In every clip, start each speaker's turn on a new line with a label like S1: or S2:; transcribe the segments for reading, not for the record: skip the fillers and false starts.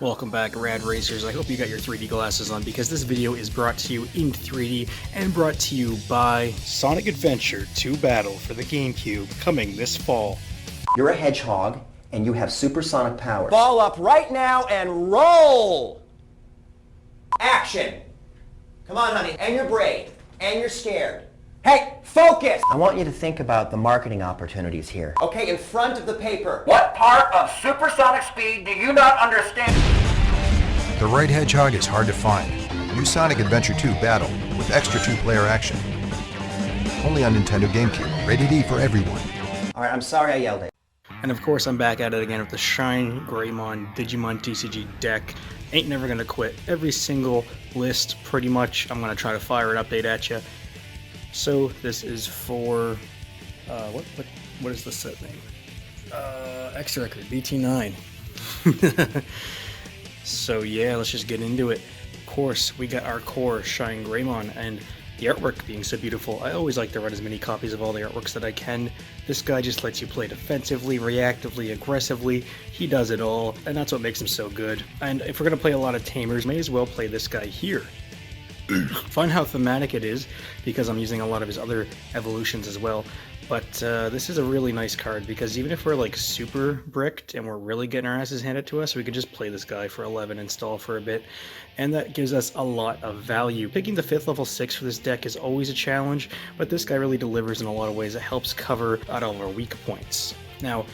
S1: Welcome back, Rad Racers. I hope you got your 3D glasses on because this video is brought to you in 3D and brought to you by Sonic Adventure 2 Battle for the GameCube, coming this fall.
S2: You're a hedgehog and you have supersonic powers.
S3: Ball up right now and roll! Action! Come on, honey, and you're brave, and you're scared. Hey, focus!
S2: I want you to think about the marketing opportunities here.
S3: Okay, in front of the paper.
S4: What part of supersonic speed do you not understand?
S5: The right hedgehog is hard to find. New Sonic Adventure 2 Battle with extra 2-player action. Only on Nintendo GameCube. Rated E for everyone.
S2: Alright, I'm sorry I yelled it.
S1: And of course, I'm back at it again with the ShineGreymon Digimon TCG deck. Ain't never gonna quit. Every single list, pretty much, I'm gonna try to fire an update at you. So this is for what is the set name? X Record BT9. So yeah, let's just get into it. Of course, we got our core ShineGreymon, and the artwork being so beautiful, I always like to run as many copies of all the artworks that I can. This guy just lets you play defensively, reactively, aggressively. He does it all, and that's what makes him so good. And if we're gonna play a lot of Tamers, may as well play this guy here. Find how thematic it is, because I'm using a lot of his other evolutions as well. But this is a really nice card, because even if we're like super bricked and we're really getting our asses handed to us, we could just play this guy for 11 and stall for a bit, and that gives us a lot of value. Picking the 5th level 6 for this deck is always a challenge, but this guy really delivers in a lot of ways. It helps cover out all of our weak points. Now,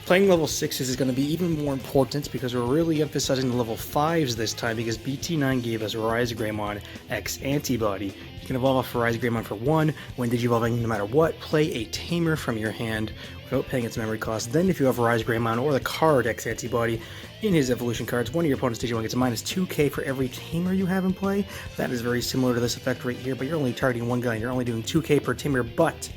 S1: playing level 6s is going to be even more important because we're really emphasizing the level 5s this time, because BT9 gave us RizeGreymon X-Antibody. You can evolve off of RizeGreymon for 1 when digivolving no matter what. Play a Tamer from your hand without paying its memory cost. Then if you have RizeGreymon or the card X-Antibody in his evolution cards, one of your opponent's Digimon gets a minus 2k for every Tamer you have in play. That is very similar to this effect right here, but you're only targeting one guy and you're only doing 2k per Tamer, but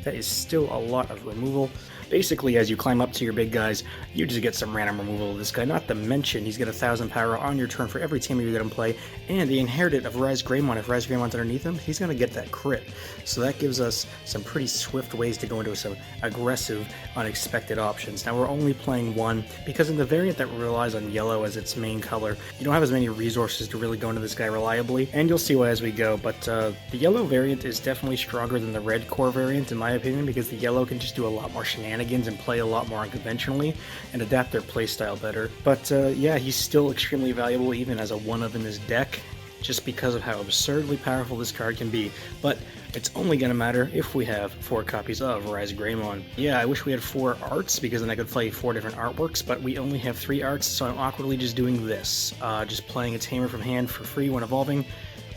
S1: that is still a lot of removal. Basically, as you climb up to your big guys, you just get some random removal of this guy, not to mention he's got 1,000 power on your turn for every Tamer you get him play, and the inherited of RizeGreymon, if RizeGreymon's underneath him, he's going to get that crit. So that gives us some pretty swift ways to go into some aggressive, unexpected options. Now we're only playing one, because in the variant that relies on yellow as its main color, you don't have as many resources to really go into this guy reliably, and you'll see why as we go, but the yellow variant is definitely stronger than the red core variant in my opinion, because the yellow can just do a lot more shenanigans and play a lot more unconventionally and adapt their playstyle better. But yeah, he's still extremely valuable even as a 1-of in this deck, just because of how absurdly powerful this card can be. But it's only going to matter if we have 4 copies of RizeGreymon. Yeah, I wish we had 4 arts, because then I could play 4 different artworks, but we only have 3 arts, so I'm awkwardly just doing this. Just playing a Tamer from hand for free when evolving.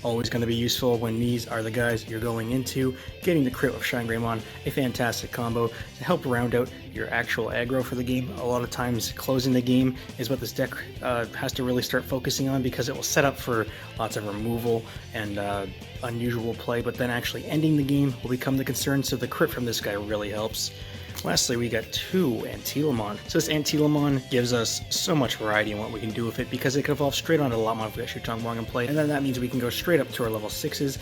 S1: Always going to be useful when these are the guys you're going into. Getting the crit with ShineGreymon, a fantastic combo to help round out your actual aggro for the game. A lot of times closing the game is what this deck has to really start focusing on, because it will set up for lots of removal and unusual play, but then actually ending the game will become the concern, so the crit from this guy really helps. Lastly, we got 2 Antylamon. So this Antylamon gives us so much variety in what we can do with it, because it can evolve straight onto Lopmon if we got Shu-Chong, Wong in play, and then that means we can go straight up to our level 6s.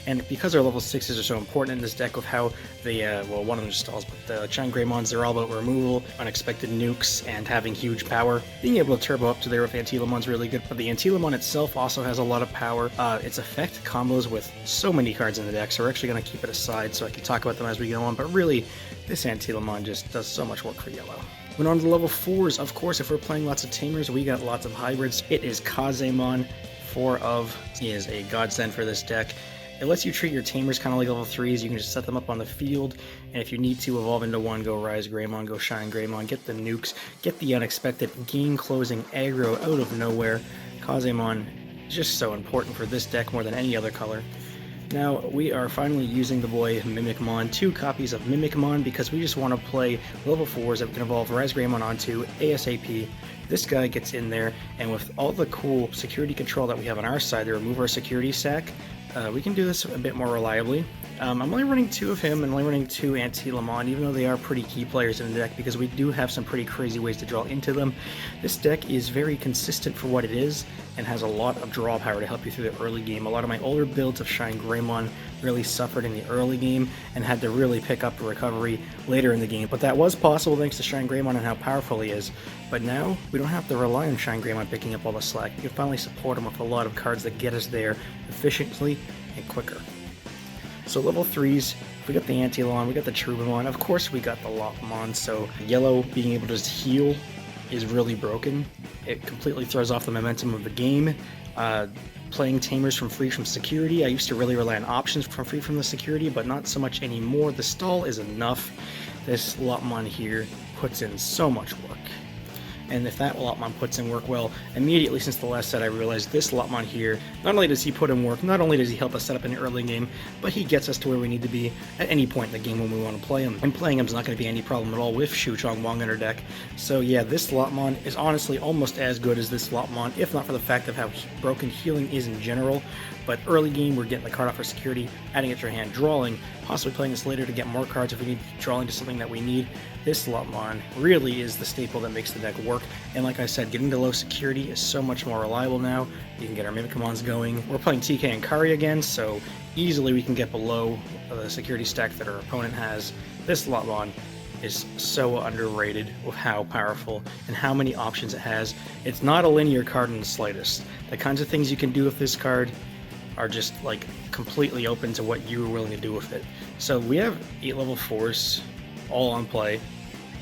S1: And because our level 6s are so important in this deck with how they, well, one of them just stalls, but the ShineGreymons, they're all about removal, unexpected nukes, and having huge power. Being able to turbo up to there with Antylamon's really good, but the Antylamon itself also has a lot of power. Its effect combos with so many cards in the deck, so we're actually going to keep it aside so I can talk about them as we go on, but really, this Antylamon just does so much work for yellow. When on to level 4s, of course, if we're playing lots of Tamers, we got lots of hybrids. It is Kazemon, 4-of. He is a godsend for this deck. It lets you treat your Tamers kind of like level 3s. You can just set them up on the field, and if you need to evolve into one, go RizeGreymon, go ShineGreymon, get the nukes, get the unexpected game-closing aggro out of nowhere. Kazemon is just so important for this deck more than any other color. Now, we are finally using the boy Mimicmon, 2 copies of Mimicmon, because we just want to play level 4s that we can evolve RizeGreymon onto ASAP. This guy gets in there, and with all the cool security control that we have on our side to remove our security stack, we can do this a bit more reliably. I'm only running 2 of him and only running 2 Antylamon, even though they are pretty key players in the deck because we do have some pretty crazy ways to draw into them. This deck is very consistent for what it is and has a lot of draw power to help you through the early game. A lot of my older builds of ShineGreymon really suffered in the early game and had to really pick up the recovery later in the game, but that was possible thanks to ShineGreymon and how powerful he is. But now, we don't have to rely on ShineGreymon picking up all the slack. We can finally support him with a lot of cards that get us there efficiently and quicker. So level 3s, we got the Antylamon, we got the Cherubimon, of course we got the Lopmon, so yellow being able to just heal is really broken. It completely throws off the momentum of the game. Playing Tamers from free from security, I used to really rely on options from free from the security, but not so much anymore. The stall is enough. This Lopmon here puts in so much work. And if that Lopmon puts in work, well, immediately since the last set I realized this Lopmon here, not only does he put in work, not only does he help us set up in the early game, but he gets us to where we need to be at any point in the game when we want to play him. And playing him is not going to be any problem at all with Shu-Chong, Wong in our deck. So yeah, this Lopmon is honestly almost as good as this Lopmon, if not for the fact of how broken healing is in general. But early game, we're getting the card off for security, adding it to your hand, drawing, possibly playing this later to get more cards if we need drawing to something that we need. This Lopmon really is the staple that makes the deck work, and like I said, getting to low security is so much more reliable now. You can get our Mimicmons going. We're playing TK and Kari again, so easily we can get below the security stack that our opponent has. This Lopmon is so underrated with how powerful and how many options it has. It's not a linear card in the slightest. The kinds of things you can do with this card are just like completely open to what you are willing to do with it. So we have 8 level 4s all on play.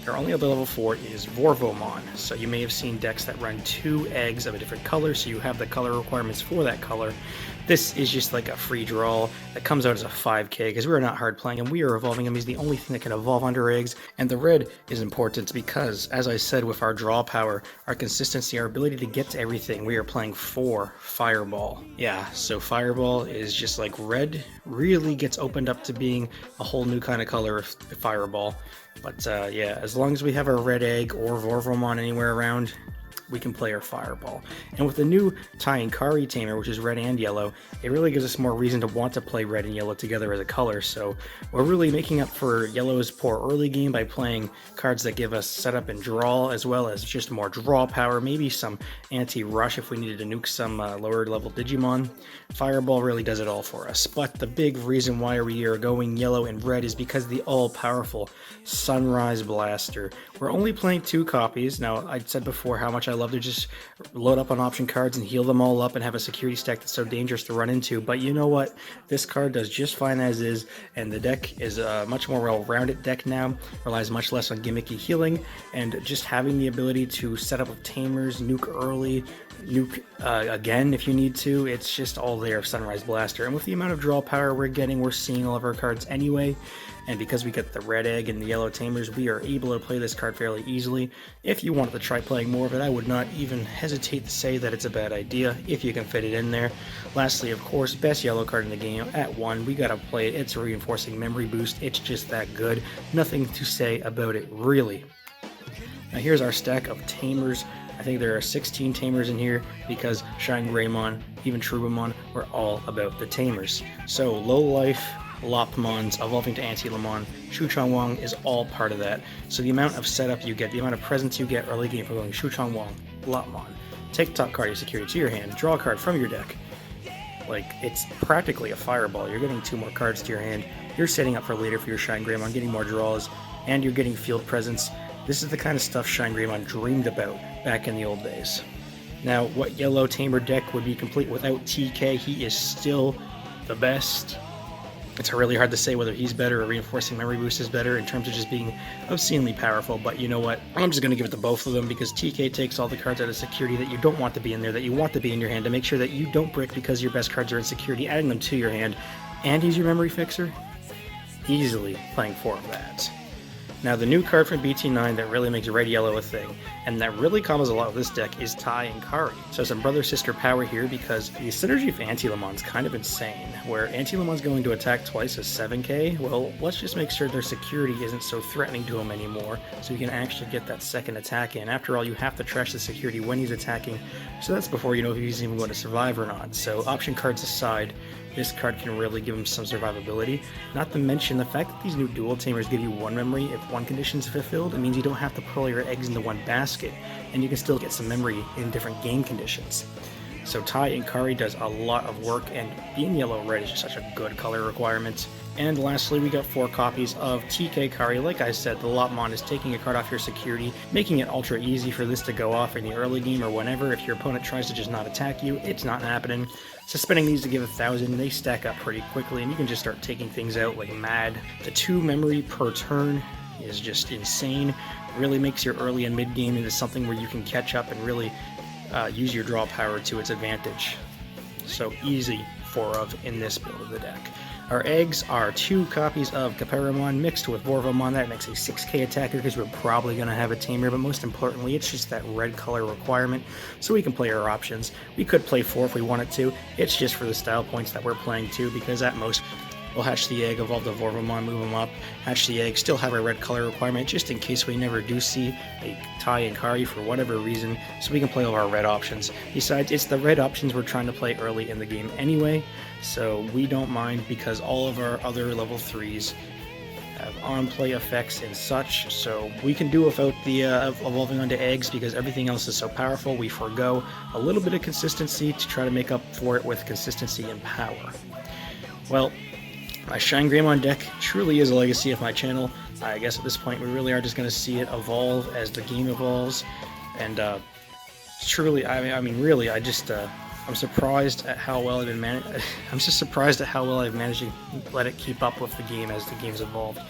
S1: Our only other level 4 is Vorvomon. So you may have seen decks that run 2 eggs of a different color, so you have the color requirements for that color. This is just like a free draw that comes out as a 5k because we're not hard playing and we are evolving him. He's the only thing that can evolve under eggs. And the red is important because, as I said, with our draw power, our consistency, our ability to get to everything, we are playing 4 Fireball. Yeah, so Fireball is just like red really gets opened up to being a whole new kind of color of Fireball. But yeah, as long as we have our red egg or Vorvomon anywhere around, we can play our Fireball. And with the new Tai and Kari tamer, which is red and yellow, it really gives us more reason to want to play red and yellow together as a color. So we're really making up for yellow's poor early game by playing cards that give us setup and draw, as well as just more draw power, maybe some anti-rush if we needed to nuke some lower level Digimon. Fireball really does it all for us. But the big reason why we are going yellow and red is because the all-powerful Sunrise Blaster. We're only playing 2 copies. Now, I said before how much I love to just load up on option cards and heal them all up and have a security stack that's so dangerous to run into, but you know what? This card does just fine as is, and the deck is a much more well-rounded deck now, relies much less on gimmicky healing, and just having the ability to set up with tamers, nuke early, nuke again if you need to, it's just all there of Sunrise Blaster. And with the amount of draw power we're getting, we're seeing all of our cards anyway, and because we get the red egg and the yellow tamers, we are able to play this card fairly easily. If you wanted to try playing more of it, I would not even hesitate to say that it's a bad idea if you can fit it in there. Lastly, of course, best yellow card in the game at 1. We gotta play it. It's a reinforcing memory boost. It's just that good. Nothing to say about it, really. Now here's our stack of tamers. I think there are 16 tamers in here because ShineGreymon, even Cherubimon, we're all about the tamers. So low life Lopmons evolving to Antylamon, Shu-Chong Wong is all part of that. So the amount of setup you get, the amount of presence you get early game for going Shu-Chong Wong, Lopmon, take top card of security to your hand, draw a card from your deck. Like, it's practically a fireball. You're getting 2 more cards to your hand, you're setting up for later for your ShineGreymon, getting more draws, and you're getting field presence. This is the kind of stuff ShineGreymon dreamed about back in the old days. Now, what yellow tamer deck would be complete without TK? He is still the best. It's really hard to say whether he's better or Reinforcing Memory Boost is better in terms of just being obscenely powerful, but you know what? I'm just going to give it to both of them because TK takes all the cards out of security that you don't want to be in there, that you want to be in your hand, to make sure that you don't brick because your best cards are in security, adding them to your hand, and he's your memory fixer. Easily playing 4 of that. Now, the new card from BT9 that really makes red-yellow a thing, and that really combos a lot with this deck, is Tai and Kari. So some brother-sister power here because the synergy of Antylamon's kind of insane, where Antylamon's going to attack twice as 7k. Well, let's just make sure their security isn't so threatening to him anymore, so you can actually get that second attack in. After all, you have to trash the security when he's attacking, so that's before you know if he's even going to survive or not. So option cards aside, this card can really give him some survivability. Not to mention the fact that these new dual tamers give you 1 memory if one condition is fulfilled. It means you don't have to put all your eggs into one basket, and you can still get some memory in different game conditions. So Tai and Kari does a lot of work, and being yellow-red is just such a good color requirement. And lastly, we got 4 copies of TK Kari. Like I said, the Lopmon is taking a card off your security, making it ultra easy for this to go off in the early game or whenever. If your opponent tries to just not attack you, it's not happening. Suspending these to give 1,000, they stack up pretty quickly, and you can just start taking things out like mad. The 2 memory per turn is just insane. Really makes your early and mid game into something where you can catch up and really use your draw power to its advantage. So easy 4 of in this build of the deck. Our eggs are 2 copies of Kapurimon mixed with Vorvomon. That makes a 6k attacker because we're probably going to have a tamer, but most importantly, it's just that red color requirement, so we can play our options. We could play 4 if we wanted to. It's just for the style points that we're playing 2, because at most, we'll hatch the egg, evolve the Vorvomon, move them up, hatch the egg, still have a red color requirement, just in case we never do see a Tai and Kari for whatever reason, so we can play all of our red options. Besides, it's the red options we're trying to play early in the game anyway, so we don't mind, because all of our other level 3s have on-play effects and such, so we can do without the evolving onto eggs, because everything else is so powerful. We forego a little bit of consistency to try to make up for it with consistency and power. Well, my ShineGreymon deck truly is a legacy of my channel. I guess at this point we really are just going to see it evolve as the game evolves, and truly, I mean, really, I'm surprised at how well I'm just surprised at how well I've managed to let it keep up with the game as the game's evolved.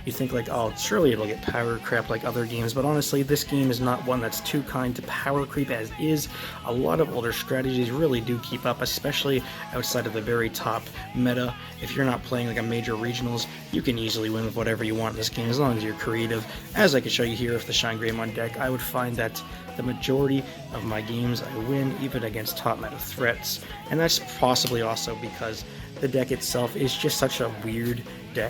S1: You think like, oh, surely it'll get power creep like other games, but honestly, this game is not one that's too kind to power creep as is. A lot of older strategies really do keep up, especially outside of the very top meta. If you're not playing like a major regionals, you can easily win with whatever you want in this game as long as you're creative. As I can show you here with the ShineGreymon deck, I would find that the majority of my games I win even against top meta threats, and that's possibly also because the deck itself is just such a weird,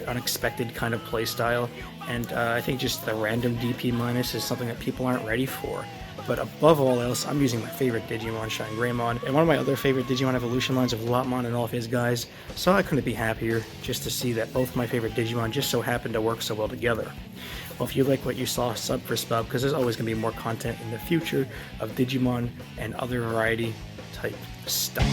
S1: unexpected kind of playstyle, and I think just the random DP minus is something that people aren't ready for. But above all else, I'm using my favorite Digimon, ShineGreymon, and one of my other favorite Digimon evolution lines of Lopmon and all of his guys, so I couldn't be happier just to see that both my favorite Digimon just so happen to work so well together. Well, if you like what you saw, sub for spub, because there's always going to be more content in the future of Digimon and other variety type stuff.